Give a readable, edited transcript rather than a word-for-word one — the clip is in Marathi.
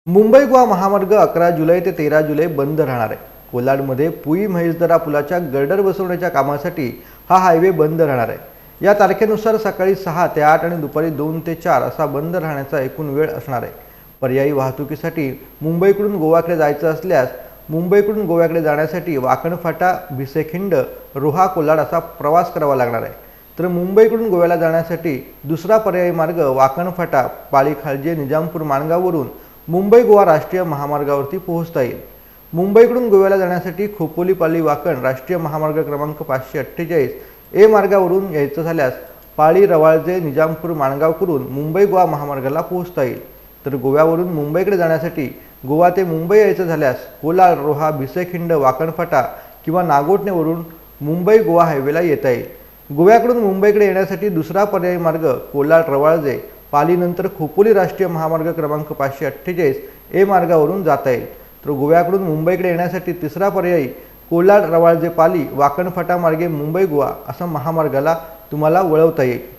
मुंबई गोवा महामार्ग 11 जुलै ते 13 जुलै बंद राहणार आहे। कोलाडमध्ये पुई म्हैसदरा पुलाच्या गर्डर बसवण्याच्या कामासाठी हा हायवे बंद राहणार आहे। या तारखेनुसार सकाळी 6 ते 8 आणि दुपारी 2 ते 4 असा बंद राहण्याचा एकूण वेळ असणार आहे। पर्यायी वाहतुकीसाठी मुंबईकडून गोव्याकडे जायचं असल्यास मुंबईकडून गोव्याकडे जाण्यासाठी वाकण फाटा, भिसेखिंड, रोहा कोलाड असा प्रवास करावा लागणार आहे। तर मुंबईकडून गोव्याला जाण्यासाठी दुसरा पर्यायी मार्ग वाकण फाटा, पाळी खालजे, निजामपूर माणगाववरून मुंबई गोवा राष्ट्रीय महामार्गावरती पोहोचता येईल। मुंबईकडून गोव्याला जाण्यासाठी खोपोली पाली वाकण राष्ट्रीय महामार्ग क्रमांक 548 ए मार्गावरून यायचं झाल्यास पाळी रवाळजे निजामपूर माणगाव करून मुंबई गोवा महामार्गाला पोहोचता येईल। तर गोव्यावरून मुंबईकडे जाण्यासाठी गोवा ते मुंबई यायचं झाल्यास कोलाड, रोहा, भिसेखिंड, वाकण फाटा किंवा नागोठणेवरून मुंबई गोवा हायवेला येता येईल। गोव्याकडून मुंबईकडे येण्यासाठी दुसरा पर्यायी मार्ग कोलाड रवाळजे पालीनंतर खोपोली राष्ट्रीय महामार्ग क्रमांक 548 ए मार्गावरून जाता येईल। तर गोव्याकडून मुंबईकडे येण्यासाठी तिसरा पर्यायी कोलाड रवाळजे पाली वाकण फाटा मार्गे मुंबई गोवा असा महामार्गाला तुम्हाला वळवता येईल।